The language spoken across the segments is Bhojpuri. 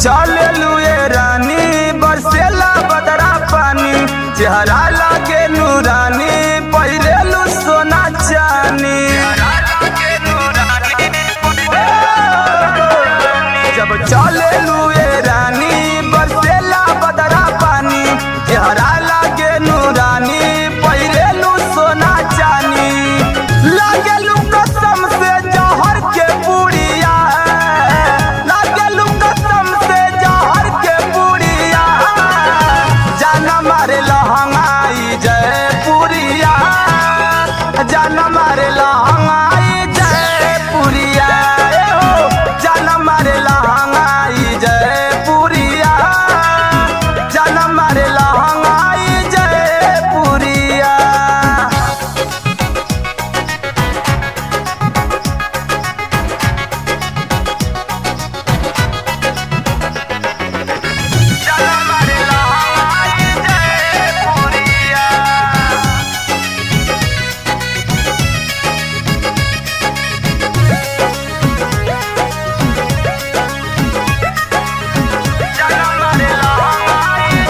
चले लुए रानी बरसेला बदरा पानी चेहरा लागे नूरानी पहिरेलू सोना चानी। जब चले लुए रानी बरसेला बदरा पानी चेहरा लागे नूरानी पहिरेलू सोना चानी। लागेलू कसम से जहर के पुड़िया मारे लहंगाई जयपुरिया जान मारे लहंगाई जयपुरिया जान मारे लहंगाई जयपुरिया जान मारे लहंगाई जयपुरिया। जान मारे लहंगाई जयपुरिया जान मारे लहंगाई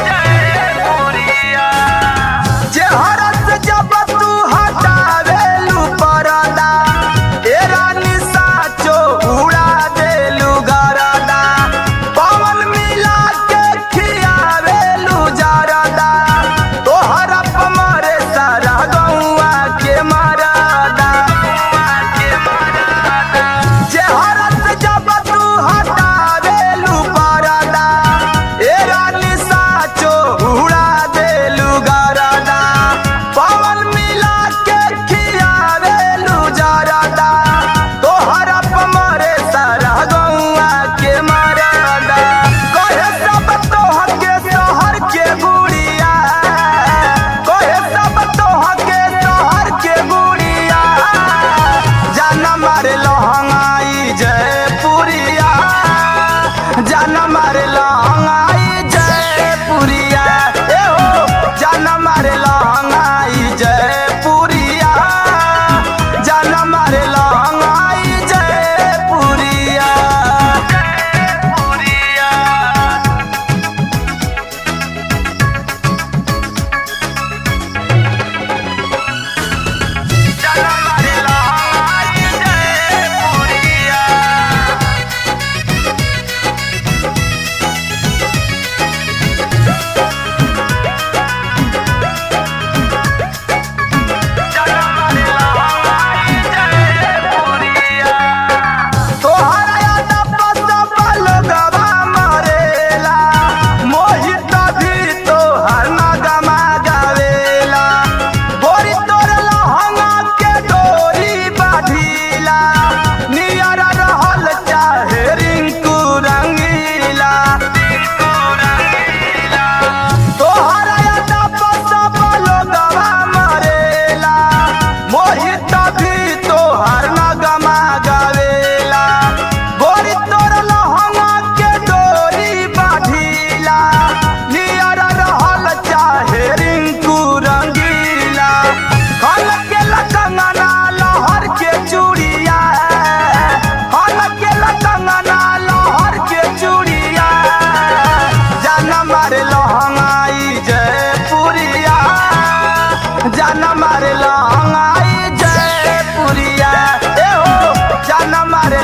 जयपुरिया जान मारे लहंगाई जयपुरिया। जान मारे लहंगाई जयपुरिया जान मारे